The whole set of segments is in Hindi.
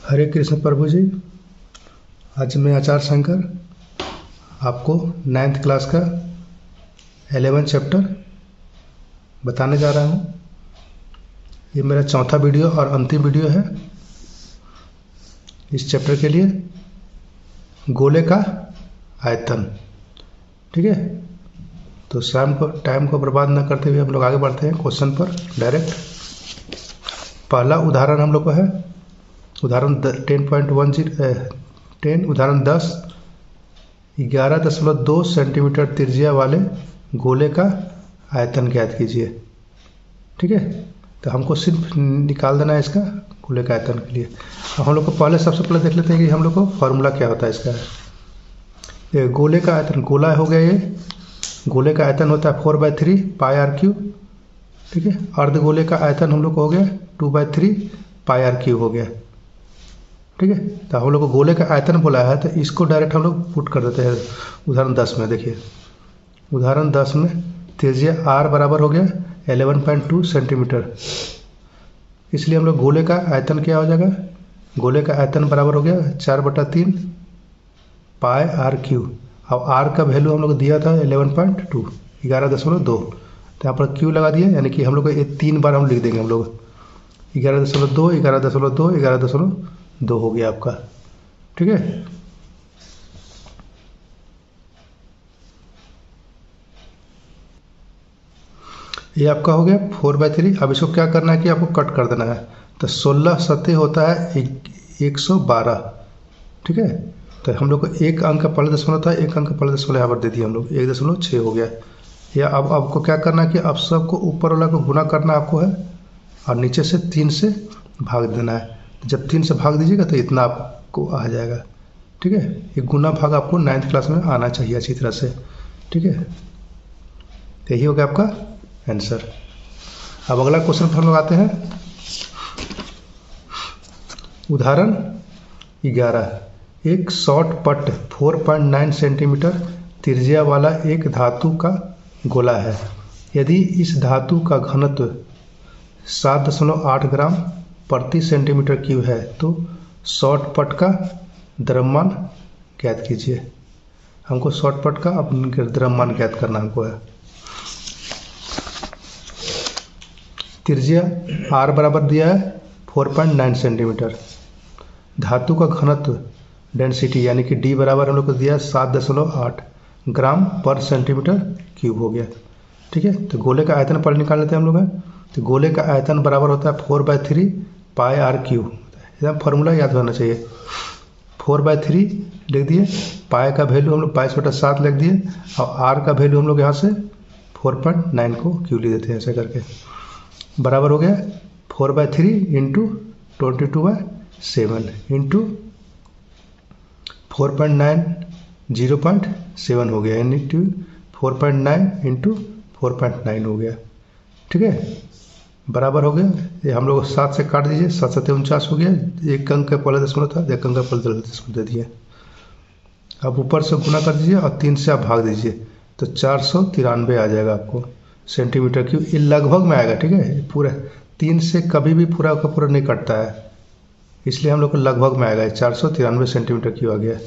हरे कृष्ण प्रभु जी। आज मैं आचार्य शंकर आपको 9th क्लास का 11 चैप्टर बताने जा रहा हूँ। ये मेरा चौथा वीडियो और अंतिम वीडियो है इस चैप्टर के लिए। गोले का आयतन, ठीक है। तो टाइम को बर्बाद न करते हुए हम लोग आगे बढ़ते हैं क्वेश्चन पर डायरेक्ट। पहला उदाहरण हम लोग को है उदाहरण 10.10 उदाहरण 10 11.2 सेंटीमीटर त्रिज्या वाले गोले का आयतन ज्ञात कीजिए, ठीक है। तो हमको सिर्फ निकाल देना है इसका गोले का आयतन के लिए। अब हम लोग को सबसे पहले देख लेते हैं कि हम लोग को फॉर्मूला क्या होता है इसका। ये गोले का आयतन, गोला हो गया, ये गोले का आयतन होता है 4/3 पाई आर क्यू, ठीक है। अर्धगोले का आयतन हम लोग को हो गया 2/3 पाई आर क्यू हो गया, ठीक है। तो हम लोग को गोले का आयतन बोला है तो इसको डायरेक्ट हम लोग पुट कर देते हैं उदाहरण 10 में। देखिए उदाहरण 10 में त्रिज्या r बराबर हो गया 11.2 सेंटीमीटर, इसलिए हम लोग गोले का आयतन क्या हो जाएगा, गोले का आयतन बराबर हो गया 4/3 पाई आर क्यू। अब r का वैल्यू हम लोग को दिया था 11.2 11.2, तो यहाँ पर क्यू लगा दिया, यानी कि हम लोग को ये 3 बार हम लिख देंगे। हम लोग 11.2 11.2 11.2 हो गया आपका, ठीक है। ये आपका हो गया 4/3। अब इसको क्या करना है कि आपको कट कर देना है। तो 16 सतह होता है 112, ठीक है। तो हम लोग को एक अंक का पहले दशमलव था, एक अंक का पहले दशमलव यहाँ पर दे दिया हम लोग 1.6 हो गया। या अब आपको क्या करना है कि अब सबको ऊपर वाला को गुना करना आपको है और नीचे से 3 से भाग देना है। जब 3 से भाग दीजिएगा तो इतना आपको आ जाएगा, ठीक है। ये गुना भाग आपको 9th क्लास में आना चाहिए अच्छी तरह से, ठीक है। यही हो गया आपका आंसर। अब अगला क्वेश्चन पर हम लोग आते हैं। उदाहरण 11 एक शॉर्ट पट 4.9 सेंटीमीटर त्रिज्या वाला एक धातु का गोला है। यदि इस धातु का घनत्व 7.8 ग्राम प्रति सेंटीमीटर क्यूब है तो शॉर्ट पट का द्रव्यमान ज्ञात कीजिए। हमको शॉर्ट पट का द्रव्यमान ज्ञात करना हमको है। त्रिज्या r बराबर दिया है 4.9 सेंटीमीटर, धातु का घनत्व डेंसिटी यानी कि d बराबर हम लोग को दिया 7.8 ग्राम पर सेंटीमीटर क्यूब हो गया, ठीक है। तो गोले का आयतन पर निकाल लेते हैं हम लोग। तो गोले का आयतन बराबर होता है 4/3 पाई आर क्यू। एकदम फार्मूला याद होना चाहिए। 4/3 लिख दिए, पाई का वैल्यू हम लोग 22/7 लिख दिए और आर का वैल्यू हम लोग यहाँ से 4.9 को क्यू लिख देते हैं ऐसे करके। बराबर हो गया 4/3 इंटू 22/7 इंटू 4.9 0.7 हो गया, यानी 4.9 इंटू 4.9 हो गया, ठीक है। बराबर हो गया, ये हम लोग 7 से काट दीजिए, 7 7 49 हो गया। एक अंक का पहले दशमलव था, एक अंक का पहले दशमलव दे दिए। अब ऊपर से गुना कर दीजिए और 3 से आप भाग दीजिए तो 493 आ जाएगा आपको सेंटीमीटर क्यूब। ये लगभग में आएगा, ठीक है। पूरा 3 से कभी भी पूरा का पूरा नहीं कटता है, इसलिए हम लोग को लगभग में आएगा 493 सेंटीमीटर क्यूब आ गया।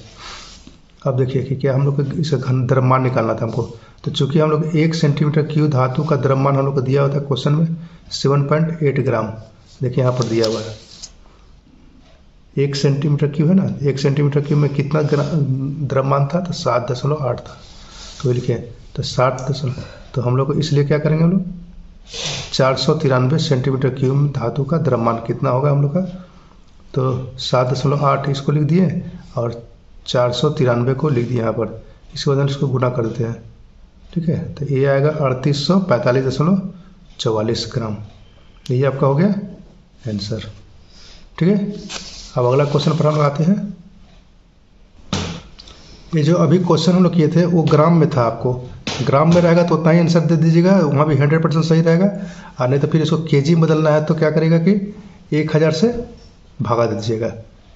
अब देखिए कि क्या हम लोग को इसका घन द्रव्यमान निकालना था हमको। तो चूंकि हम लोग 1 सेंटीमीटर क्यूब धातु का द्रव्यमान हम लोग को दिया होता है क्वेश्चन में 7.8 ग्राम। देखिए यहाँ पर दिया हुआ है 1 सेंटीमीटर क्यूब है ना, 1 सेंटीमीटर क्यूब में कितना द्रव्यमान था, तो 7.8 था। तो लिखे तो 7 तो हम लोग को इसलिए क्या करेंगे, हम लोग 493 सेंटीमीटर क्यूब धातु का द्रव्यमान कितना होगा हम लोग का, तो 7.8 इसको लिख दिए और 493 को लिख दिए यहाँ पर। इसके बाद इसको गुना कर देते हैं, ठीक है। तो ये आएगा 3845.44 ग्राम। यही आपका हो गया आंसर, ठीक है। अब अगला क्वेश्चन पर हम लोग आते हैं। ये जो अभी क्वेश्चन हम लोग किए थे वो ग्राम में था। आपको ग्राम में रहेगा तो उतना ही आंसर दे दीजिएगा, वहाँ भी 100% सही रहेगा। और नहीं तो फिर इसको केजी में बदलना है तो क्या करेगा कि 1000 से भागा दे दीजिएगा,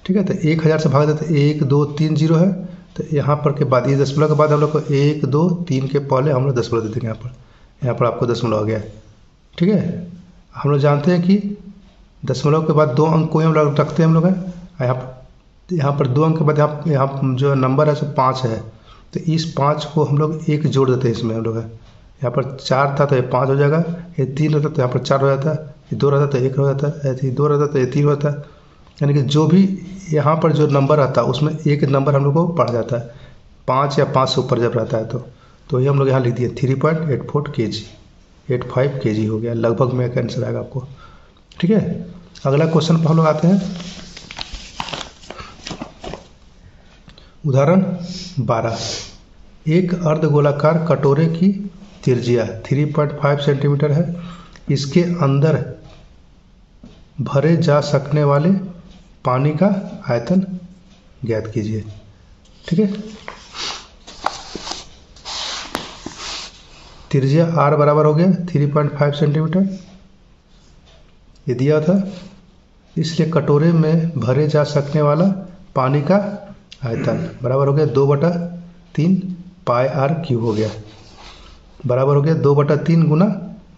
ठीक है। तो 1000 से भागा देते 1 2 3 0 है, तो यहाँ पर के बाद ये दशमलव के बाद हम लोग को 1 2 3 के पहले हम लोग दशमलव दे देंगे। यहाँ पर आपको दशमलव आ गया, ठीक है। हम लोग जानते हैं कि दशमलव के बाद 2 अंक को हम लोग रखते हैं हम लोग, यहाँ पर 2 अंक के बाद यहाँ जो नंबर है सो 5 है, तो इस 5 को हम लोग 1 जोड़ देते हैं इसमें हम लोग। यहाँ पर 4 था तो ये 5 हो जाएगा, ये 3 रहता तो यहाँ पर 4 हो जाता, ये 2 रहता तो 1 हो जाता, ऐसे 2 रहता तो ये 3 होता। यानी कि जो भी यहाँ पर जो नंबर आता है उसमें एक नंबर हम लोग को पड़ जाता है 5 या 5 से ऊपर जब रहता है तो ये हम लोग यहाँ लिख दिए 3.84 kg, 85 kg हो गया, लगभग में का आंसर आएगा आपको। ठीक है, अगला क्वेश्चन पर हम लोग आते हैं। उदाहरण 12, एक अर्धगोलाकार कटोरे की त्रिज्या 3.5 सेंटीमीटर है, इसके अंदर भरे जा सकने वाले पानी का आयतन ज्ञात कीजिए। ठीक है, त्रिज्या r बराबर हो गया 3.5 सेंटीमीटर, ये दिया था, इसलिए कटोरे में भरे जा सकने वाला पानी का आयतन बराबर हो गया 2/3 पाई r क्यूब हो गया, बराबर हो गया 2/3 गुना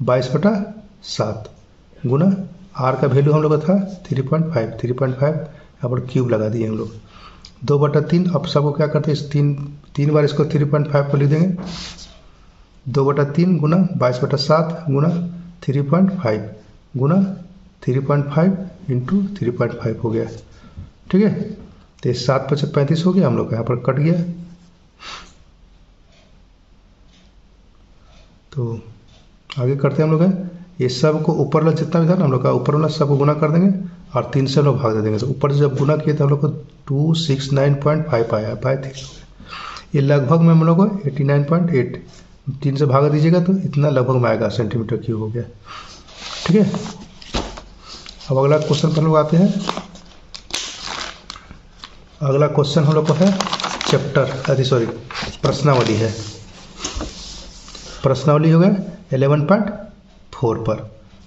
22/7 गुना r का वैल्यू हम लोग का था 3.5 यहाँ पर क्यूब लगा दिए हम लोग 2/3। अब सबको क्या करते हैं, इस तीन बार इसको 3.5 को लिख देंगे, 2/3 गुना 22/7 गुना 3.5 गुना 3.5 इंटू 3.5 हो गया। ठीक है, तो 7 × 35 हो गया, हम लोग का यहाँ पर कट गया। तो आगे करते हैं हम लोग हैं, ये सब को ऊपर वाला जितना भी था ना हम लोग का ऊपर वाला सबको गुना कर देंगे और 3 से हम लोग भाग दे देंगे। तो ऊपर से जब गुना किए तो हम लोग को 269.5 आया, 3 ये लगभग में हम लोग को 89.8, 3 से भाग दीजिएगा तो इतना लगभग में आएगा सेंटीमीटर क्यूब हो गया। ठीक है, अब अगला क्वेश्चन पर हम लोग आते हैं। अगला क्वेश्चन हम लोग को है प्रश्नावली है, प्रश्नावली हो गया 11.4 पर।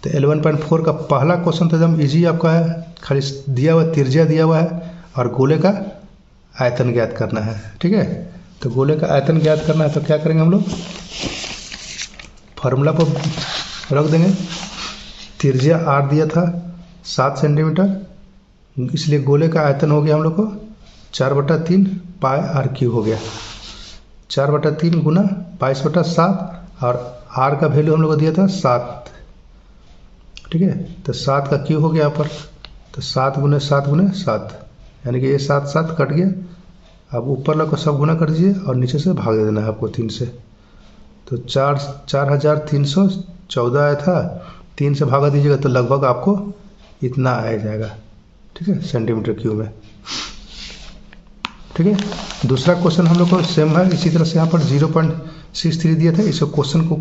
तो 11.4 का पहला क्वेश्चन तो एकदम इजी आपका है, खाली दिया हुआ त्रिज्या दिया हुआ है और गोले का आयतन ज्ञात करना है। ठीक है, तो गोले का आयतन ज्ञात करना है तो क्या करेंगे हम लोग, फार्मूला पर रख देंगे। त्रिज्या r दिया था 7 सेंटीमीटर, इसलिए गोले का आयतन हो गया हम लोग को 4/3 पाई r क्यूब हो गया, 4/3 गुना 22/7 और r का वैल्यू हम लोग को दिया था 7। ठीक है, तो 7 का क्यूब हो गया यहाँ पर, तो 7 × 7 × 7 यानी कि ये 7 कट गया। अब ऊपर लोग को सब गुना कर दीजिए और नीचे से भाग दे देना है आपको 3 से, तो 4314 आया था, 3 से भागा दीजिएगा तो लगभग आपको इतना आ जाएगा। ठीक है, सेंटीमीटर क्यूब में। ठीक है, दूसरा क्वेश्चन हम लोग को सेम है, इसी तरह से यहाँ पर 0.63 दिया था, इस क्वेश्चन को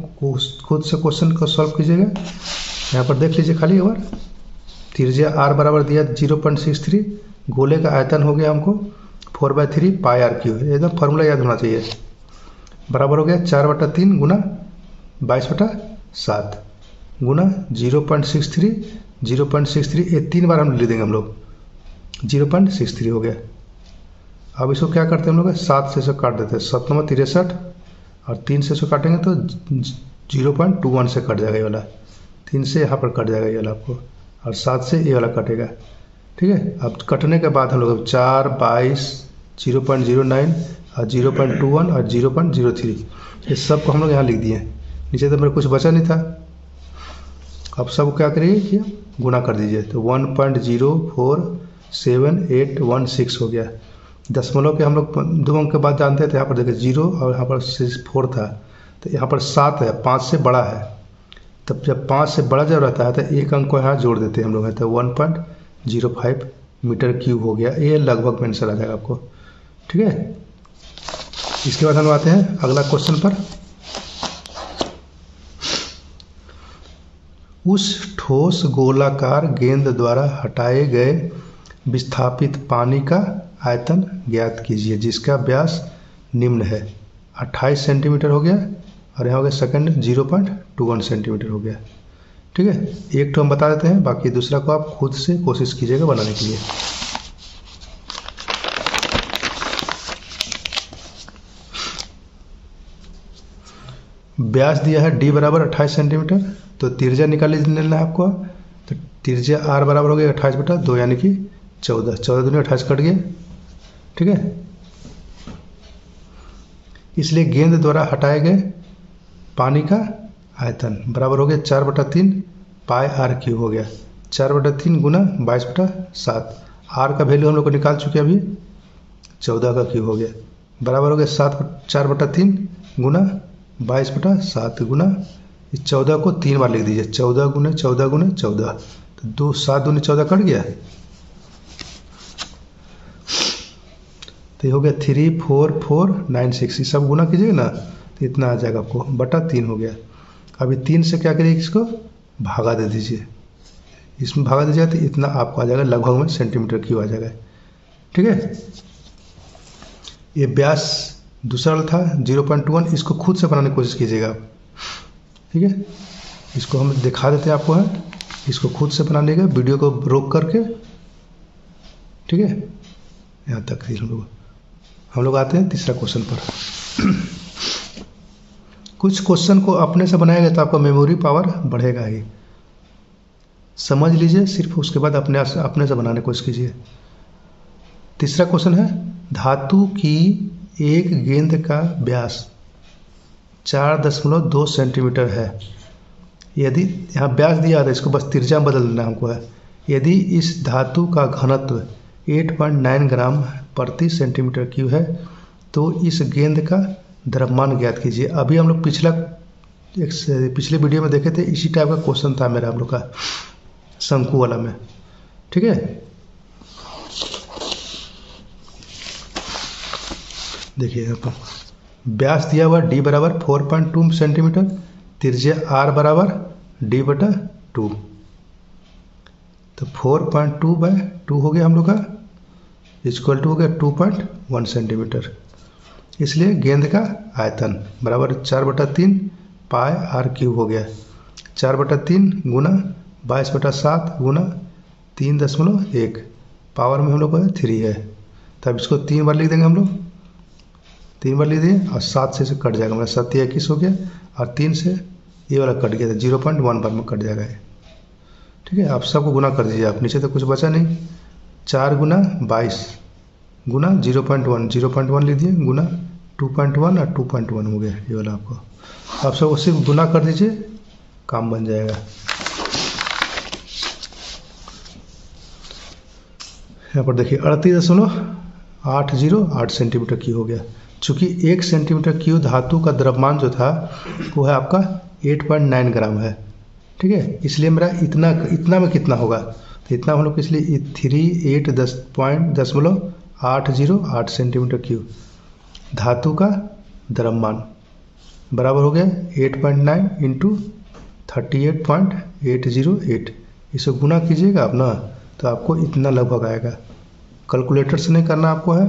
खुद से क्वेश्चन को सॉल्व कीजिएगा। यहाँ पर देख लीजिए खाली एक बार, त्रिज्या r बराबर दिया 0.63, गोले का आयतन हो गया हमको 4/3 पाई r क्यूब, एकदम फार्मूला याद होना चाहिए, बराबर हो गया 4/3 गुना 22/7 गुना 0.63 ये 3 बार हम ले देंगे हम लोग, 0.63 हो गया। अब इसको क्या करते हैं हम लोग 7 से इसको काट देते हैं, 7 × 63 और 3 से इसको काटेंगे तो 0.21 से कट जाएगा ये वाला, 3 से यहाँ पर कट जाएगा ये वाला आपको, और 7 से ये वाला कटेगा। ठीक है, अब कटने के बाद हम लोग 4, 22, 0.09 और 0.21 और 0.03 ये सब को हम लोग यहाँ लिख दिए, नीचे तो मेरे कुछ बचा नहीं था। अब सब क्या करिए कि गुना कर दीजिए, तो 1.04781 हो गया। दशमलव के हम लोग 2 अंक के बाद जानते थे, यहाँ पर देखिए 0 और यहाँ पर 4 था, तो यहाँ पर 7 है, 5 से बड़ा है, तब जब 5 से बड़ा जब रहता है तो 1 अंक को यहाँ जोड़ देते हैं हम लोग, तो 1.05 मीटर क्यूब हो गया, ये लगभग में आंसर आ जाएगा आपको। ठीक है, इसके बाद हम आते हैं अगला क्वेश्चन पर। उस ठोस गोलाकार गेंद द्वारा हटाए गए विस्थापित पानी का आयतन ज्ञात कीजिए जिसका व्यास निम्न है। 28 सेंटीमीटर हो गया और यहाँ हो गया सेकंड 0.21 सेंटीमीटर हो गया। ठीक है, एक तो हम बता देते हैं, बाकी दूसरा को आप खुद से कोशिश कीजिएगा बनाने के लिए। व्यास दिया है d बराबर 28 सेंटीमीटर, तो त्रिज्या निकाल लेना है आपको, तो त्रिज्या r बराबर हो गया 28/2 यानी कि 14, 14 दूनी 28 कट गया, ठीक है। इसलिए गेंद द्वारा हटाए गए पानी का आयतन बराबर हो गया 4/3 पाई आर क्यू हो गया, 4/3 गुना 22/7। आर का वैल्यू हम लोग को निकाल चुके अभी, 14 का क्यू हो गया, बराबर हो गया 4/3 गुना 22/7 गुना 14 को 3 बार लिख दीजिए, 14 गुने 14 गुने 14, तो 7 दूनी 14 कट गया, तो ये हो गया 34496। ये सब गुना कीजिएगा ना तो इतना आ जाएगा आपको, बटा 3 हो गया। अभी 3 से क्या करिए, इसको भागा दे दीजिए, इसमें भागा दीजिएगा तो इतना आपको आ जाएगा, लगभग में सेंटीमीटर क्यूब आ जाएगा, ठीक है। ये व्यास दूसरा था 0.1, इसको खुद से बनाने की कोशिश कीजिएगा आप, ठीक है। इसको हम दिखा देते हैं आपको, है इसको खुद से बना लेगा वीडियो को रोक करके, ठीक है। यहाँ तक हम लोग आते हैं तीसरा क्वेश्चन पर। कुछ क्वेश्चन को अपने से बनाएगा तो आपका मेमोरी पावर बढ़ेगा ही, समझ लीजिए सिर्फ, उसके बाद अपने से बनाने की कोशिश कीजिए। तीसरा क्वेश्चन है, धातु की एक गेंद का व्यास 4.2 सेंटीमीटर है। यदि यहाँ व्यास दिया था, इसको बस त्रिज्या में बदल देना हमको है। यदि इस धातु का घनत्व 8.9 ग्राम प्रति सेंटीमीटर क्यूब है तो इस गेंद का द्रव्यमान ज्ञात कीजिए। अभी हम लोग पिछले वीडियो में देखे थे, इसी टाइप का क्वेश्चन था मेरा हम लोग का शंकु वाला में, ठीक है। देखिए यहाँ पर व्यास दिया हुआ d बराबर 4.2 सेंटीमीटर, त्रिज्या r बराबर d/2, तो 4.2/2 हो गया हम लोग का, इक्वल टू हो गया 2.1 सेंटीमीटर। इसलिए गेंद का आयतन बराबर 4/3 पाई आर क्यूब हो गया, 4/3 गुना 22/7 गुना 3.1, पावर में हम लोग का 3 है, तब इसको 3 बार लिख देंगे हम लोग, 3 बार लिख दिए, और 7 से कट जाएगा, मतलब 7 21 हो गया, और 3 से ये वाला कट गया था, 0.1 बार में कट जाएगा, ठीक है। आप सबको गुना कर दीजिए, आप नीचे तो कुछ बचा नहीं, 4 गुना 22 गुना 0.1 लिख दिए, गुना 2.1 और 2.1 हो गया ये वाला आपको। आप सब सिर्फ गुना कर दीजिए, काम बन जाएगा। यहाँ पर देखिए 38.808 सेंटीमीटर क्यूब हो गया। चूँकि 1 सेंटीमीटर क्यूब धातु का द्रव्यमान जो था वो है आपका 8.9 ग्राम है, ठीक है। इसलिए मेरा इतना में कितना होगा, तो इतना हम लोग इसलिए 38.808 सेंटीमीटर क्यूब धातु का द्रव्यमान बराबर हो गया 8.9 इंटू 38.808। इसे गुना कीजिएगा आप ना, तो आपको इतना लगभग आएगा। कैलकुलेटर से नहीं करना आपको है।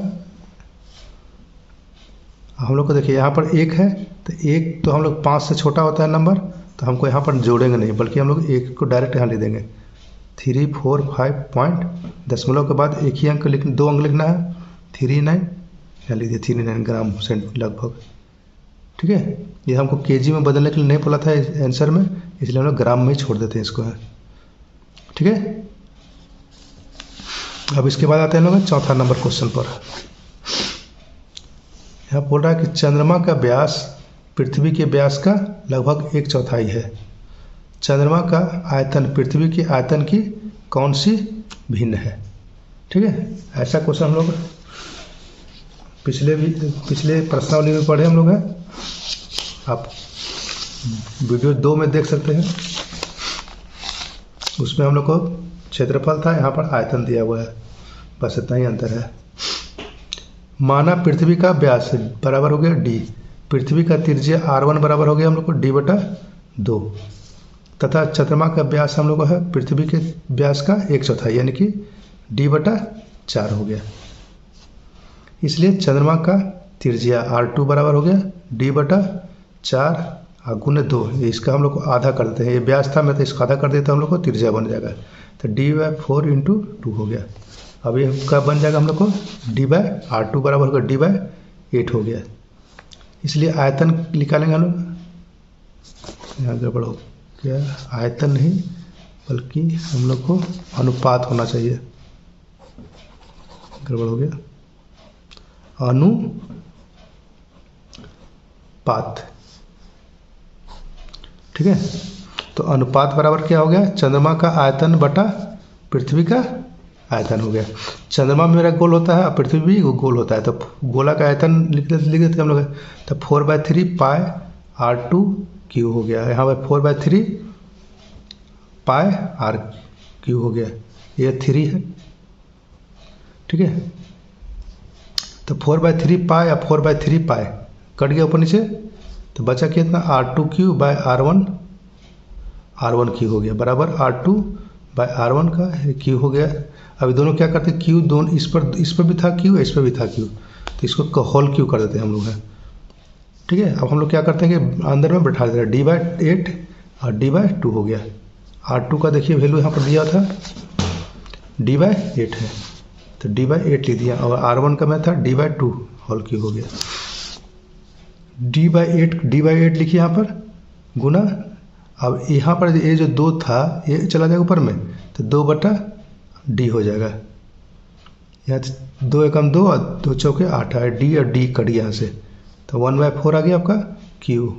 हम लोग को देखिए यहाँ पर 1 है, तो 1 तो हम लोग 5 से छोटा होता है नंबर, तो हमको यहाँ पर जोड़ेंगे नहीं, बल्कि हम लोग 1 को डायरेक्ट यहाँ ले देंगे। 3 4 5 पॉइंट दशमलव के बाद एक ही अंक लिखना, 2 अंक लिखना है, 39 यहाँ लिख दिए 39 ग्राम सेंट लगभग, ठीक है। ये हमको केजी में बदलने के लिए नहीं बोला था आंसर में, इसलिए हम लोग ग्राम में ही छोड़ देते हैं इसको, है ठीक है। अब इसके बाद आते हैं लोग चौथा नंबर क्वेश्चन पर। यहाँ बोल रहा है कि चंद्रमा का व्यास पृथ्वी के व्यास का लगभग 1/4 है। चंद्रमा का आयतन पृथ्वी के आयतन की कौन सी भिन्न है, ठीक है। ऐसा क्वेश्चन हम लोग पिछले प्रश्नावली में पढ़े हम लोग हैं, आप वीडियो 2 में देख सकते हैं। उसमें हम लोग को क्षेत्रफल था, यहाँ पर आयतन दिया हुआ है, बस इतना ही अंतर है। माना पृथ्वी का व्यास बराबर हो गया d, पृथ्वी का त्रिज्या r1 बराबर हो गया हम लोग को d/2, तथा चंद्रमा का व्यास हम लोग को है पृथ्वी के व्यास का 1/4 यानी कि d/4 हो गया। इसलिए चंद्रमा का त्रिज्या r2 बराबर हो गया d/4 गुने 2, इसका हम लोग को आधा कर देते हैं, ये व्यास था मैं तो इसका आधा कर देता हम लोग को, त्रिज्या बन जाएगा, तो d/4 × 2 हो गया। अब ये क्या बन जाएगा हम लोग को d/r2 बराबर होगा d/8 हो गया। इसलिए आयतन निकालेंगे हम लोग, यहाँ गड़बड़ हो गया, आयतन नहीं बल्कि हम लोग को अनुपात होना चाहिए, गड़बड़ हो गया, अनुपात। ठीक है, तो अनुपात बराबर क्या हो गया, चंद्रमा का आयतन बटा पृथ्वी का आयतन हो गया। चंद्रमा में मेरा गोल होता है और पृथ्वी भी गोल होता है, तो गोला का आयतन लिख देते हम लोग, तो 4/3 पाई r2 हो गया। यहाँ पर 4/3 पाई r3 हो गया, ये 3 है। ठीक है, तो 4/3 पाई या 4/3 पाई कट गया ऊपर नीचे, तो बचा कितना r2 r1 हो गया, बराबर r2/r1 का क्यू हो गया। अभी दोनों क्या करते हैं, क्यू दोनों इस पर भी था क्यू, इस पर भी था क्यू, तो इसको होल क्यू कर देते हैं हम लोग है। ठीक है, अब हम लोग क्या करते हैं कि अंदर में बैठा देते हैं, d/8 और d/2 हो गया। r2 का देखिए वैल्यू यहाँ पर दिया था d/8 है, तो d/8 लिख दिया, और r1 का मैं था d/2 होल क्यू हो गया। d/8 लिखिए यहाँ पर गुना, अब यहाँ पर ये जो 2 था ये चला जाएगा ऊपर में, तो 2/d हो जाएगा। यहाँ 2 एकम 2 और 2 चौके 8 है, d और d कट यहाँ से, तो 1/4 आ गया आपका q।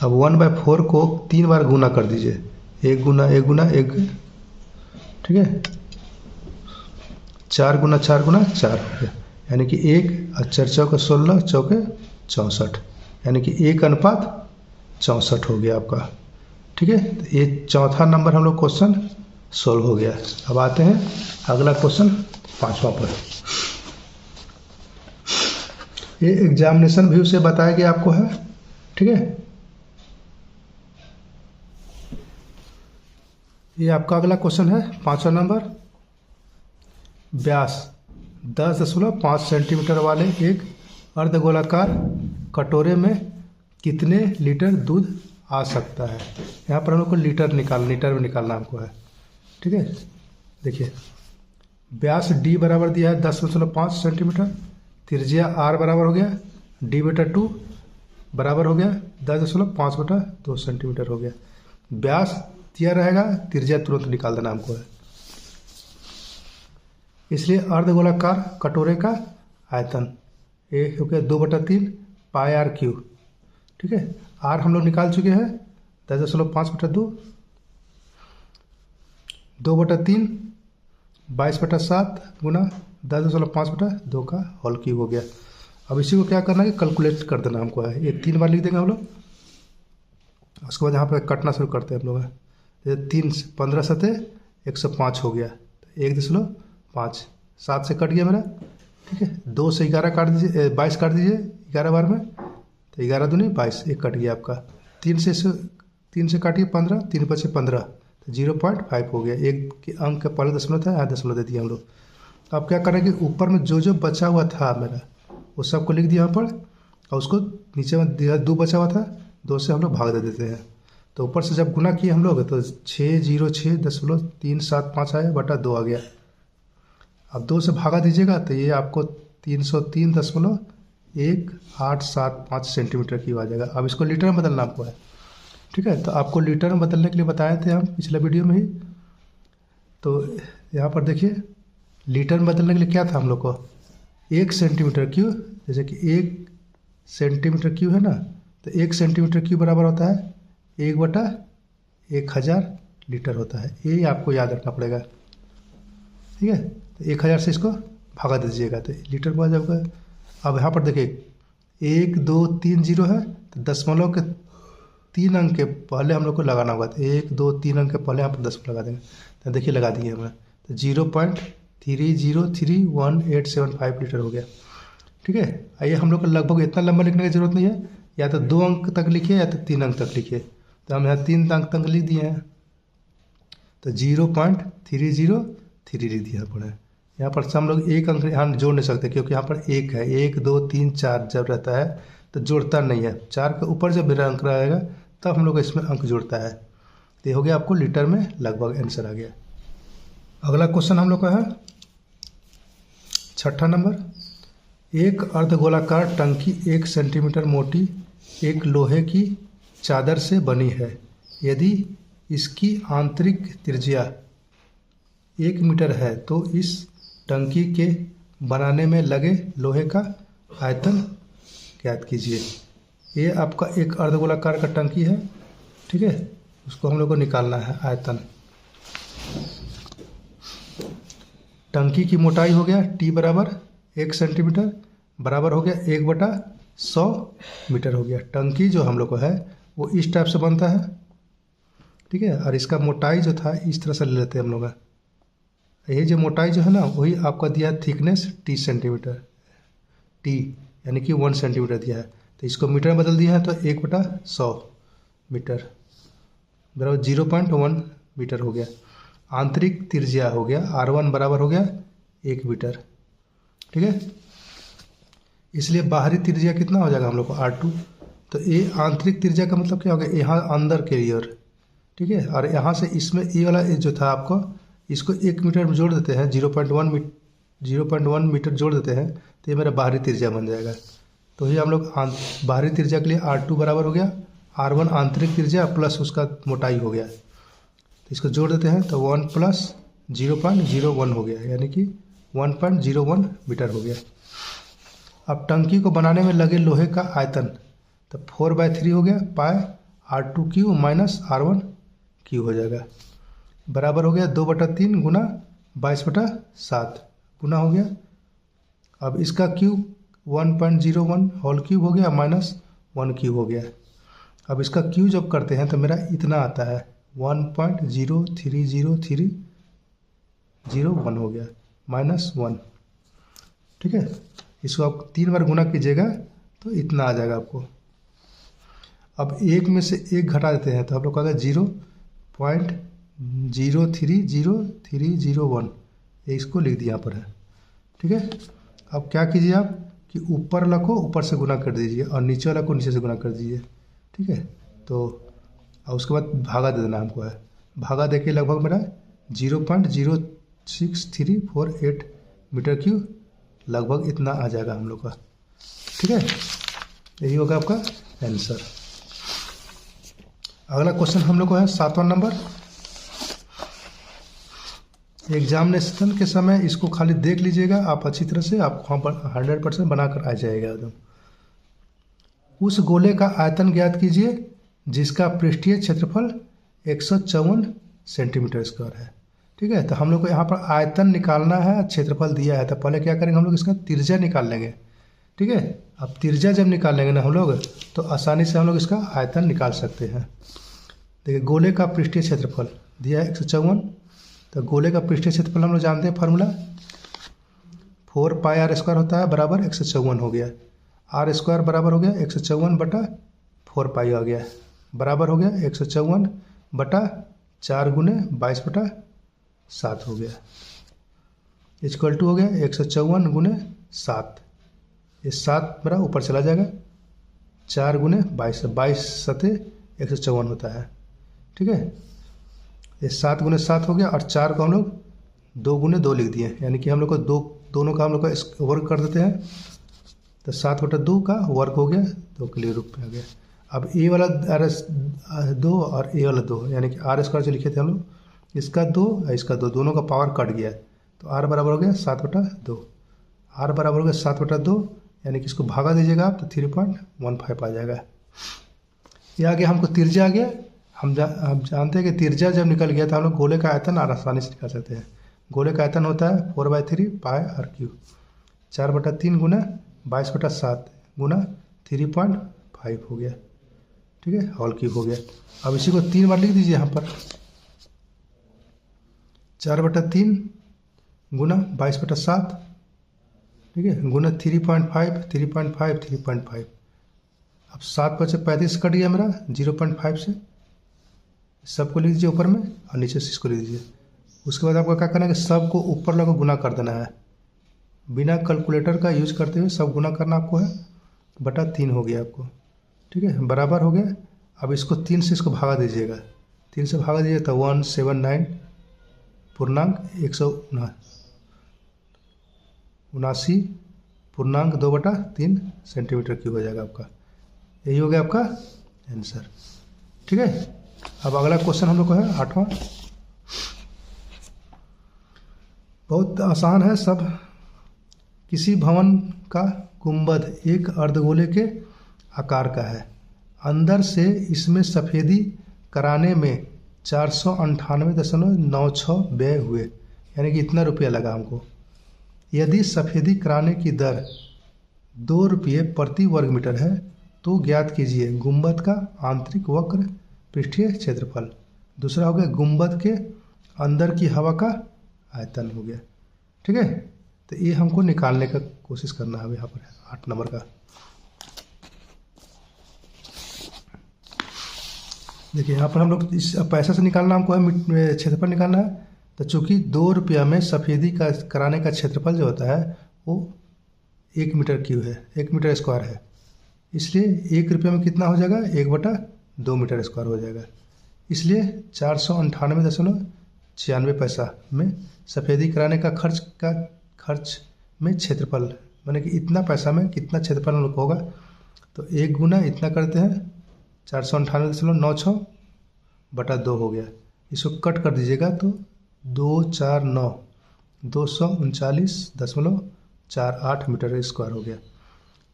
अब 1/4 को 3 बार गुना कर दीजिए, 1 गुना 1 गुना 1, ठीक है, 4 गुना 4 गुना 4 हो गया, यानी कि 1 और 4 चौके 16 चौके 64, यानी कि 1:64 हो गया आपका। ठीक है, तो ये चौथा नंबर हम लोग क्वेश्चन सोल्व हो गया। अब आते हैं अगला क्वेश्चन 5वां पर। ये एग्जामिनेशन व्यू से बताया गया आपको है। ठीक है, ये आपका अगला क्वेश्चन है 5वां नंबर। व्यास 10.5 सेंटीमीटर वाले एक अर्धगोलाकार कटोरे में कितने लीटर दूध आ सकता है। यहाँ पर हम लोग को लीटर में निकालना हमको है। ठीक है, देखिए व्यास d बराबर दिया है 10.5 सेंटीमीटर, त्रिज्या r बराबर हो गया d/2 बराबर हो गया 10.5/2 सेंटीमीटर हो गया। व्यास दिया रहेगा, त्रिज्या तुरंत निकाल देना हमको है, इसलिए अर्धगोलाकार कटोरे का आयतन ये हो गया 2/3 पाई r3। ठीक है, r हम लोग निकाल चुके हैं 10.5/2, 2/3 22/7 गुना 10.5/2 का होल क्यूब हो गया। अब इसी को क्या करना है कि कैलकुलेट कर देना हमको है, ये 3 बार लिख देंगे हम लोग। उसके बाद यहाँ पर कटना शुरू करते हैं हम लोग, ये 3 15 सतह 105 हो गया, 1.5 7 से कट गया मेरा। ठीक है, 2 से 11 काट दीजिए, 22 काट दीजिए 11 बार में, तो 11 दूनी 22, एक कट गया आपका। 3 से काटिए 15, 3 बचे 15, तो 0.5 हो गया। एक के अंक का पहले दशमलव था, यहाँ दशमलव दे दिया हम लोग। अब क्या करें कि ऊपर में जो बचा हुआ था मेरा वो सबको लिख दिया यहाँ पर, और उसको नीचे में 2 बचा हुआ था, 2 से हम लोग भाग दे देते हैं। तो ऊपर से जब गुना किए हम लोग तो 606.375 आया बटा 2 आ गया। अब 2 से भागा दीजिएगा तो ये आपको 303.1875 सेंटीमीटर की आ जाएगा। अब इसको लीटर में बदलना आपको है। ठीक है, तो आपको लीटर में बदलने के लिए बताए थे हम पिछले वीडियो में ही। तो यहाँ पर देखिए लीटर में बदलने के लिए क्या था हम लोग को, 1 सेंटीमीटर क्यूब, जैसे कि 1 सेंटीमीटर क्यूब है ना, तो 1 सेंटीमीटर क्यूब बराबर होता है 1/1000 लीटर होता है। ये आपको याद रखना पड़ेगा। ठीक है, तो 1000 से इसको भागा दीजिएगा तो लीटर में आ जाएगा। अब यहाँ पर देखिए 1 2 3 0 है, तो दशमलव के 3 अंक के पहले हम लोग को लगाना होगा, तो 1 2 3 अंक के पहले यहाँ पर दशमलव लगा देंगे। तो देखिए लगा दिए हमने, तो 0.3031875 लीटर हो गया। ठीक है, आइए हम लोग को लगभग इतना लंबा लिखने की जरूरत नहीं है, या तो 2 अंक तक लिखिए या तो 3 अंक तक लिखिए। तो हम यहाँ 3 अंक तक लिख दिए हैं, तो 0.303 लिख दिया पड़े। यहाँ पर से हम लोग 1 अंक यहाँ जोड़ नहीं सकते, क्योंकि यहाँ पर 1 है, 1 2 3 4 जब रहता है तो जोड़ता नहीं है। 4 के ऊपर जब मेरा अंक रहेगा तब हम लोग इसमें अंक जोड़ता है। तो ये हो गया आपको लीटर में लगभग आंसर आ गया। अगला क्वेश्चन हम लोग का है 6ठा नंबर। एक अर्धगोलाकार टंकी 1 सेंटीमीटर मोटी एक लोहे की चादर से बनी है। यदि इसकी आंतरिक त्रिज्या 1 मीटर है तो इस टंकी के बनाने में लगे लोहे का आयतन ज्ञात कीजिए। ये आपका एक अर्धगोलाकार का टंकी है, ठीक है, उसको हम लोग को निकालना है आयतन। टंकी की मोटाई हो गया T बराबर 1 सेंटीमीटर, बराबर हो गया 1/100 मीटर हो गया। टंकी जो हम लोग को है वो इस टाइप से बनता है, ठीक है, और इसका मोटाई जो था इस तरह से ले लेते हैं हम लोग। ये जो मोटाई जो है ना वही आपका दिया है थिकनेस T सेंटीमीटर, T यानी कि 1 सेंटीमीटर दिया है, तो इसको मीटर में बदल दिया है तो 1/100 मीटर बराबर 0.1 मीटर हो गया। आंतरिक त्रिज्या हो गया R1 बराबर हो गया 1 मीटर, ठीक है। इसलिए बाहरी त्रिज्या कितना हो जाएगा हम लोग को R2। तो ये आंतरिक त्रिज्या का मतलब क्या हो गया, यहाँ अंदर के लिए, ठीक है, और यहाँ से इसमें ये वाला जो था आपको इसको 1 मीटर में जोड़ देते हैं, 0.1 मीटर जोड़ देते हैं, तो ये मेरा बाहरी त्रिज्या बन जाएगा। तो ये हम लोग बाहरी त्रिज्या के लिए R2 बराबर हो गया R1 आंतरिक त्रिज्या प्लस उसका मोटाई हो गया, तो इसको जोड़ देते हैं तो 1 + 0.01 हो गया, यानी कि 1.01 मीटर हो गया। अब टंकी को बनाने में लगे लोहे का आयतन, तो 4/3 हो गया पाई R2³ माइनस R1³ हो जाएगा, बराबर हो गया 2/3 गुना 22/7 गुना हो गया। अब इसका क्यूब 1.01 होल क्यूब हो गया माइनस 1³ हो गया। अब इसका क्यू जब करते हैं तो मेरा इतना आता है 1.03301 हो गया माइनस 1, ठीक है। इसको आप 3 बार गुना कीजिएगा तो इतना आ जाएगा आपको। अब 1 में से 1 घटा देते हैं तो हम लोग का 0.0300301, ये इसको लिख दिया यहाँ पर है, ठीक है। अब क्या कीजिए आप कि ऊपर वाला को ऊपर से गुना कर दीजिए और नीचे वाला को नीचे से गुना कर दीजिए, ठीक है। तो और उसके बाद भागा दे देना हमको है, भागा देके लगभग मेरा 0.06348 मीटर क्यूब लगभग इतना आ जाएगा हम लोग का, ठीक है। यही होगा आपका आंसर। अगला क्वेश्चन हम लोग को है 7वां नंबर। एग्जामिनेशन के समय इसको खाली देख लीजिएगा आप अच्छी तरह से, आपको वहाँ पर 100% बनाकर आ जाएगा एकदम। उस गोले का आयतन ज्ञात कीजिए जिसका पृष्ठीय क्षेत्रफल 154 सेंटीमीटर स्क्वायर है, ठीक है। तो हम लोग को यहाँ पर आयतन निकालना है, क्षेत्रफल दिया है, तो पहले क्या करेंगे हम लोग इसका त्रिज्या निकाल लेंगे, ठीक है। अब त्रिज्या जब निकाल लेंगे ना हम लोग तो आसानी से हम लोग इसका आयतन निकाल सकते हैं। देखिए गोले का पृष्ठीय क्षेत्रफल दिया है 154, तो गोले का पृष्ठीय क्षेत्रफल हम लोग जानते हैं फार्मूला 4πr² होता है बराबर 154 हो गया, R² बराबर हो गया 154/4π आ गया, बराबर हो गया 154/4 गुने 22/7 हो गया, इक्वल टू हो गया 154 गुने 7, ये 7 मेरा ऊपर चला जाएगा, 4 गुने 22, 22 सते 154 होता है, ठीक है। ये 7 गुने 7 हो गया और 4 को हम लोग 2 गुने 2 लिख दिए, यानी कि हम लोग को दोनों का हम लोग का वर्ग कर देते हैं, तो 7/2 का वर्ग हो गया, 2 के लिए रूप में आ गया। अब ए वाला 2 और ए वाला 2, यानी कि R² जो लिखे थे हम लोग, इसका 2 और इसका 2 दोनों का पावर कट गया, तो R बराबर हो गया 7/2, R बराबर हो गया 7/2, यानी कि इसको भागा दीजिएगा आप तो 3.15 आ जाएगा। ये आ गया हमको त्रिज्या आ गया। हम जानते हैं कि त्रिज्या जब निकल गया तो हम लोग गोले का आयतन आसानी से निकाल सकते हैं। गोले का आयतन होता है 4/3 पाई R³ 4/3 गुना 22/7 गुना 3.5 हो गया, ठीक है, होल क्यूब हो गया। अब इसी को 3 बार लिख दीजिए यहाँ पर, 4/3 गुना 22/7, ठीक है, गुना 3.5 3.5 3.5। अब 7 बचे 35 कट गया मेरा 0.5 से, सबको लिख दीजिए ऊपर में और नीचे से इसको लिख दीजिए। उसके बाद आपको क्या करना है कि सबको ऊपर लगा गुना कर देना है, बिना कैलकुलेटर का यूज करते हुए सब गुना करना आपको है, बटा 3 हो गया आपको, ठीक है, बराबर हो गया। अब इसको 3 से इसको भागा दीजिएगा, 3 से भागा दीजिए तो 179.2/3 सेंटीमीटर क्यूब हो जाएगा आपका। यही हो गया आपका आंसर, ठीक है। अब अगला क्वेश्चन हम लोग को है 8वां। बहुत आसान है सब। किसी भवन का गुंबद एक अर्धगोले के आकार का है, अंदर से इसमें सफ़ेदी कराने में 498.96 व्यय हुए, यानी कि इतना रुपया लगा हमको। यदि सफ़ेदी कराने की दर 2 रुपये प्रति वर्ग मीटर है तो ज्ञात कीजिए गुंबद का आंतरिक वक्र पृष्ठीय क्षेत्रफल। दूसरा हो गया गुंबद के अंदर की हवा का आयतन हो गया। ठीक है, तो ये हमको निकालने का कोशिश करना है यहाँ पर 8 नंबर का। देखिए यहाँ पर हम लोग इस पैसा से निकालना हमको है, क्षेत्रफल निकालना है। तो चूंकि 2 रुपया में सफ़ेदी का कराने का क्षेत्रफल जो होता है वो 1 मीटर क्यूब है, 1 मीटर स्क्वायर है, इसलिए 1 रुपये में कितना हो जाएगा, 1/2 मीटर स्क्वायर हो जाएगा। इसलिए 498.96 पैसा में सफ़ेदी कराने का खर्च में क्षेत्रफल, माने कि इतना पैसा में कितना क्षेत्रफल हम लोग होगा। तो 1 गुना इतना करते हैं 498.96/2 हो गया। इसको कट कर दीजिएगा तो 249 239.48 मीटर स्क्वायर हो गया।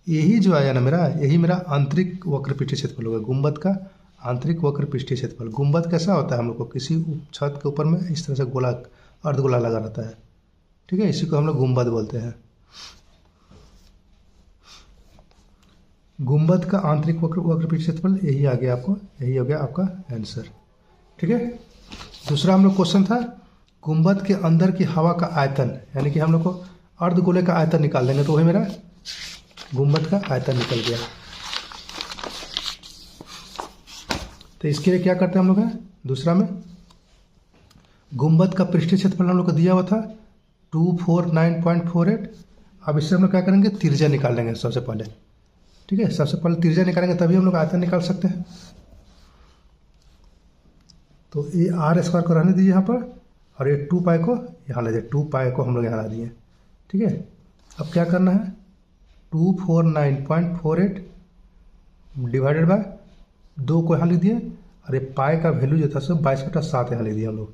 यही जो आया ना मेरा, यही मेरा आंतरिक वक्र पृष्ठीय क्षेत्रफल होगा, गुंबद का आंतरिक वक्र पृष्ठीय क्षेत्रफल। गुंबद कैसा होता है, हम लोग को किसी छत के ऊपर में इस तरह से गोला अर्धगोला लगा रहता है। ठीक है, इसी को हम लोग गुंबद बोलते हैं। गुंबद का आंतरिक वक्र पृष्ठीय क्षेत्रफल यही आ गया आपको, यही हो गया आपका आंसर। ठीक है, दूसरा हम लोग क्वेश्चन था गुंबद के अंदर की हवा का आयतन, यानी कि हम लोग को अर्धगोले का आयतन निकाल देंगे, तो वही मेरा गुंबद का आयतन निकल गया। तो इसके लिए क्या करते हैं हम लोग है, दूसरा में गुंबद का पृष्ठीय क्षेत्रफल हम लोग को दिया हुआ था 249.48। अब इससे हम लोग क्या करेंगे, त्रिज्या निकाल लेंगे सबसे पहले। ठीक है, सबसे पहले त्रिज्या निकालेंगे तभी हम लोग आयतन निकाल सकते हैं। तो ये r² को रहने दीजिए यहाँ पर, और ये 2 पाई को यहाँ ले दिए, 2 पाई को हम लोग यहाँ ला दिए। ठीक है, अब क्या करना है, 249.48 डिवाइडेड बाय 2 को यहाँ लिख दिए, और ये पाई का वैल्यू जो था सब 22/7 यहाँ लिख दिए हम लोग।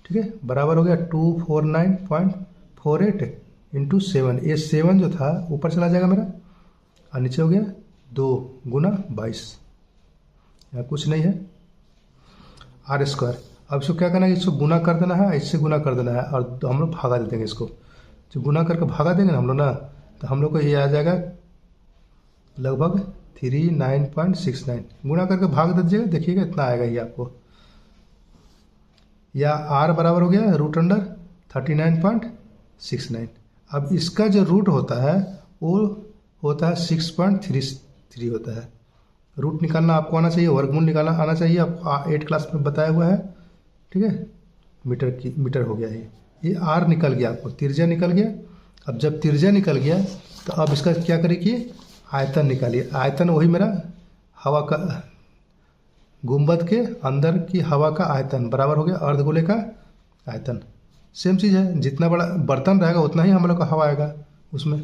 ठीक है, बराबर हो गया 249.48 इंटू 7। ये 7 जो था ऊपर चला जाएगा मेरा, और नीचे हो गया 2 गुना 22, यहाँ कुछ नहीं है, r²। अब इसको क्या करना है, इसको गुना कर देना है, इससे गुना कर देना है, और हम लोग भागा दे देंगे इसको। जो गुना करके भागा देंगे ना हम लोग ना, तो हम लोग को ये आ जाएगा लगभग 39.69। गुना करके भाग दे दीजिएगा, देखिएगा इतना आएगा ही आपको। या r बराबर हो गया √39.69। अब इसका जो रूट होता है वो होता है 6.33 होता है। रूट निकालना आपको आना चाहिए, वर्गमूल निकालना आना चाहिए, आपको 8 क्लास में बताया हुआ है। ठीक है, मीटर हो गया ये r निकल गया, आपको त्रिज्या निकल गया। अब जब त्रिज्या निकल गया तो अब इसका क्या करें कि आयतन निकालिए। आयतन वही मेरा हवा का, गुंबद के अंदर की हवा का आयतन बराबर हो गया अर्धगोले का आयतन। सेम चीज़ है, जितना बड़ा बर्तन रहेगा उतना ही हम लोग का हवा आएगा उसमें।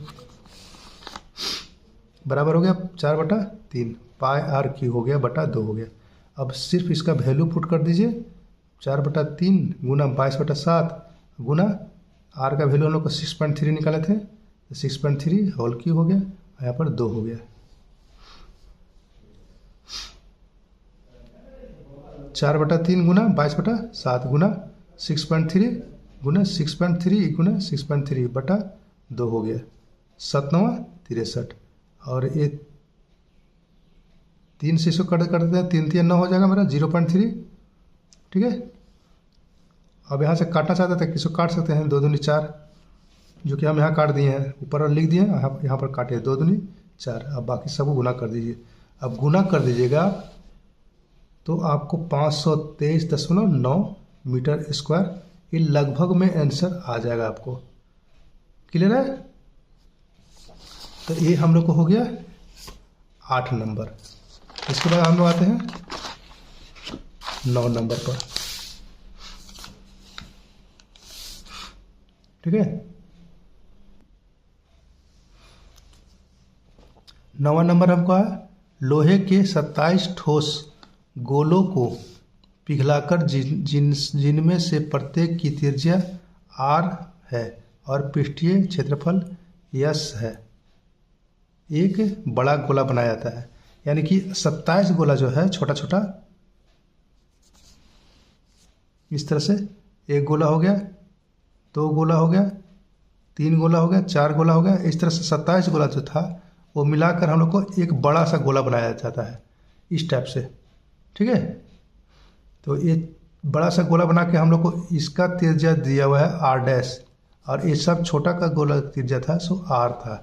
बराबर हो गया 4/3, पाई r³ हो गया बटा 2 हो गया। अब सिर्फ इसका वैल्यू पुट कर दीजिए, 4/3 गुना 22/7 गुना r का वैल्यू हम लोग को 6.3 निकाले थे, 6.3 होल क्यूब हो गया, यहाँ पर 2 हो गया। 4/3 गुना 22/7 गुना 6.3 गुना 6.3 गुना 6.3 बटा 2 हो गया, 7×9 = 63। और ये 3 से इसको कट देते हैं, 3 3 9 हो जाएगा मेरा 0.3। ठीक है, अब यहाँ से काटना चाहते थे, किसको काट सकते हैं, 2 दूनी 4, जो कि हम यहाँ काट दिए हैं, ऊपर लिख दिए हैं, यहाँ पर काटे 2 दूनी 4। अब बाकी सबको गुना कर दीजिए। अब गुना कर दीजिएगा तो आपको 523.9 मीटर स्क्वायर ये लगभग में आंसर आ जाएगा आपको। क्लियर है? तो ये हम लोग को हो गया 8 नंबर। इसके बाद हम लोग आते हैं 9 नंबर पर। ठीक है, 9वां नंबर हमको है लोहे के 27 ठोस गोलों को पिघलाकर जिनमें से प्रत्येक की त्रिज्या r है और पृष्ठीय क्षेत्रफल यस है, एक बड़ा गोला बनाया जाता है। यानी कि 27 गोला जो है छोटा छोटा, इस तरह से एक गोला हो गया, दो गोला हो गया, तीन गोला हो गया, चार गोला हो गया, इस तरह से 27 गोला जो था वो मिलाकर हम लोग को एक बड़ा सा गोला बनाया जाता है इस टाइप से। ठीक है, तो ये बड़ा सा गोला बना के हम लोग को इसका त्रिज्या दिया हुआ है आर डैश, और ये सब छोटा का गोला त्रिज्या था सो आर था।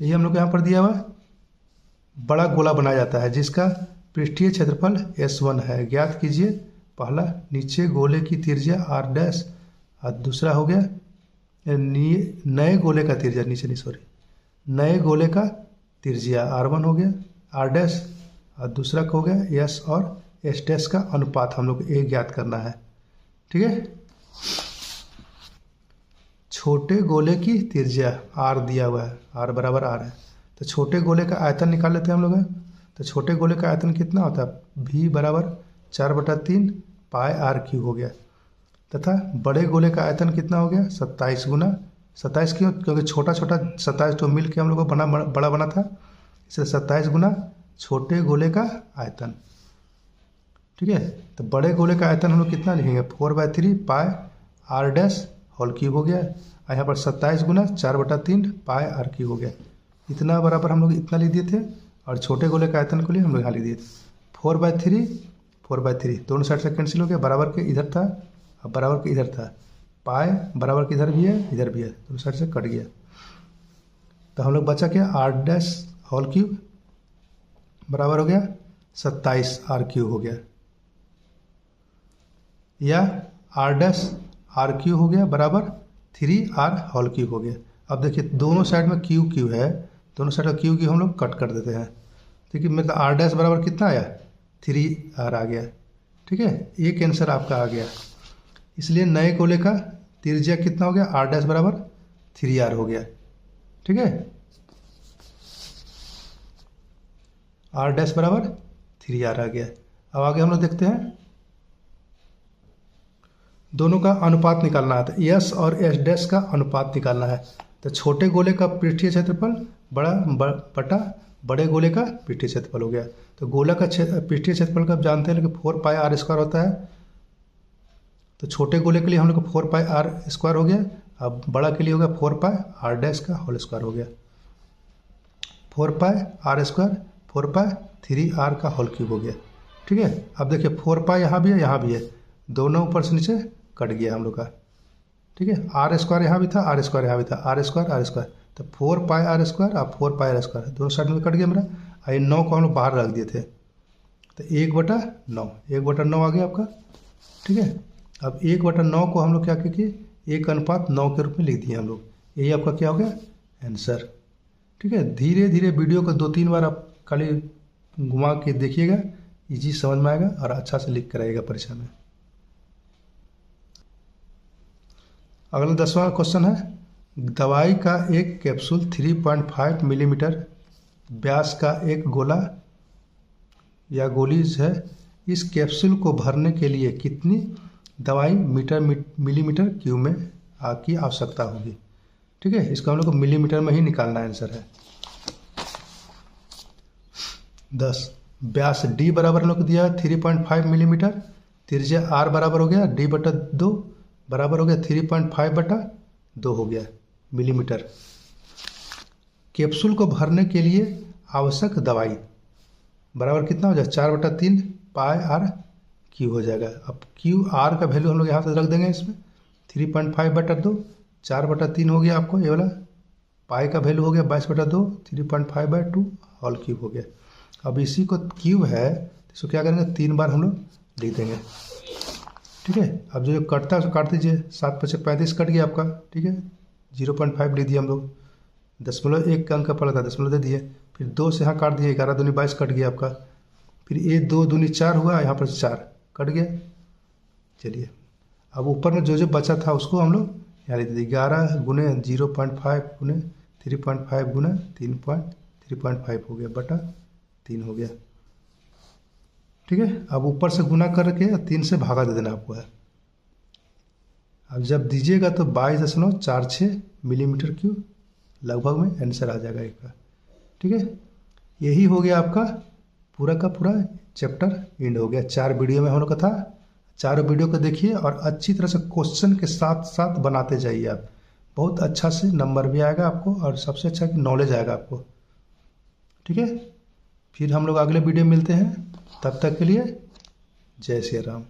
यही हम लोग यहाँ पर दिया हुआ है। बड़ा गोला बनाया जाता है जिसका पृष्ठीय क्षेत्रफल S1 है। ज्ञात कीजिए पहला नीचे गोले की त्रिज्या आर डैश, और दूसरा हो गया नए गोले का त्रिज्या, नीचे नहीं सॉरी, नए गोले का त्रिज्या R1 हो गया आर डैश, और दूसरा का हो गया S और S डैश का अनुपात हम लोग को ज्ञात करना है। ठीक है, छोटे गोले की त्रिज्या R दिया हुआ है, R बराबर R है, तो छोटे गोले का आयतन निकाल लेते हैं हम लोग। तो छोटे गोले का आयतन कितना होता है, V बराबर 4/3 पाई R³ हो गया, तथा बड़े गोले का आयतन कितना हो गया 27 गुना 27, क्यों, क्योंकि छोटा छोटा 27 तो मिल के हम लोग को बड़ा बना था, इसलिए 27 गुना छोटे गोले का आयतन। ठीक है, तो बड़े गोले का आयतन हम लोग कितना लिखेंगे 4/3 पाई R डैश होल क्यूब हो गया, और यहाँ पर 27 गुना 4/3 पाई R³ हो गया। इतना बराबर हम लोग इतना लिख दिए थे, और छोटे गोले का आयतन को लिए हम लोग यहाँ लिख दिए थे 4/3 दोनों साइड से कैंसिल हो गया, बराबर के इधर था और बराबर के इधर था, पाई बराबर के इधर भी है इधर भी है, दोनों साइड से कट गया। तो हम लोग बचा क्या R डैश होल क्यूब बराबर हो गया 27 R³ हो गया, या R डैश R³ हो गया बराबर 3R होल क्यूब हो गया। अब देखिए दोनों साइड में क्यू है, दोनों साइड का क्यू हम लोग कट कर देते हैं। ठीक है, मतलब R डैश बराबर कितना आया 3R आ गया। ठीक है, एक आंसर आपका आ गया। इसलिए नए गोले का त्रिज्या कितना हो गया R डैश बराबर 3R हो गया। ठीक है, R डैश बराबर 3R आ गया। अब आगे हम लोग देखते हैं, दोनों का अनुपात निकालना है, तो S और S डैश का अनुपात निकालना है। तो छोटे गोले का पृष्ठीय क्षेत्रफल बटा बड़े गोले का पृष्ठीय क्षेत्रफल हो गया। तो गोला का पृष्ठीय क्षेत्रफल का आप जानते हैं कि 4 पाई R² होता है, तो छोटे गोले के लिए हम लोग को 4 पाई R² हो गया, अब बड़ा के लिए हो गया 4 पाई R डैश का होल स्क्वायर हो गया, 4 पाई R², 4 पाई 3R का होल क्यूब हो गया। ठीक है, अब देखिए 4 पाई यहाँ भी है, दोनों ऊपर से नीचे कट गया हम लोग का। ठीक है, R² यहाँ भी था, R² यहाँ भी था, R², तो 4 पाई R² और 4 पाई R² दोनों साइड में कट गया मेरा। और 9 को हम लोग बाहर रख दिए थे, तो 1/9 आ गया आपका। ठीक है, अब 1/9 को हम लोग क्या किए 1:9 के रूप में लिख दिए हम लोग, यही आपका क्या हो गया आंसर। ठीक है, धीरे धीरे वीडियो को 2-3 बार आप खाली घुमा के देखिएगा, इजी समझ में आएगा और अच्छा से लिख कर आएगा परीक्षा में। अगला 10वां क्वेश्चन है, दवाई का एक कैप्सूल 3.5 मिलीमीटर व्यास का एक गोला या गोलीज है, इस कैप्सूल को भरने के लिए कितनी दवाई मिलीमीटर क्यूब में की आवश्यकता होगी। ठीक है, इसको हम लोग को मिलीमीटर में ही निकालना आंसर है। 10 व्यास D बराबर हम लोग को दिया 3.5 मिलीमीटर, त्रिज्या R बराबर हो गया D/2 बराबर हो गया 3.5/2 हो गया मिलीमीटर। कैप्सूल को भरने के लिए आवश्यक दवाई बराबर कितना हो जाएगा 4/3 पाई R³ हो जाएगा। अब QR का वैल्यू हम लोग यहाँ से रख देंगे, इसमें 3.5/2 4/3 हो गया आपको ये वाला, पाई का वैल्यू हो गया 22/2 3.5/2 होल क्यूब हो गया। अब इसी को क्यूब है तो इसको क्या करेंगे 3 बार हम लोग लिख देंगे। ठीक है, अब जो कटता है उसको काट दीजिए, 7×5 = 35 कट गया आपका। ठीक है, 0.5 लिख दिए हम लोग, 0.1 का अंक का पड़ा था 0 दे दिए, फिर 2 से यहाँ काट दिए 11 दूनी 22 कट गया आपका, फिर 1 2 दूनी 4 हुआ, यहाँ पर 4 कट गया। चलिए अब ऊपर में जो बचा था उसको हम लोग यहाँ लिख दीजिए 11 गुने 0.5 गुने 3.5 गुना 3.5 हो गया बटा 3 हो गया। ठीक है, अब ऊपर से गुना करके 3 से भागा दे देना आपको है। अब जब दीजिएगा तो 22.46 मिलीमीटर क्यूब लगभग में आंसर आ जाएगा इसका। ठीक है, यही हो गया आपका पूरा का पूरा चैप्टर एंड हो गया। 4 वीडियो में हम लोग का था, चारों वीडियो को देखिए और अच्छी तरह से क्वेश्चन के साथ साथ बनाते जाइए आप, बहुत अच्छा से नंबर भी आएगा आपको और सबसे अच्छा नॉलेज आएगा आपको। ठीक है, फिर हम लोग अगले वीडियो में मिलते हैं, तब तक के लिए जय श्री राम।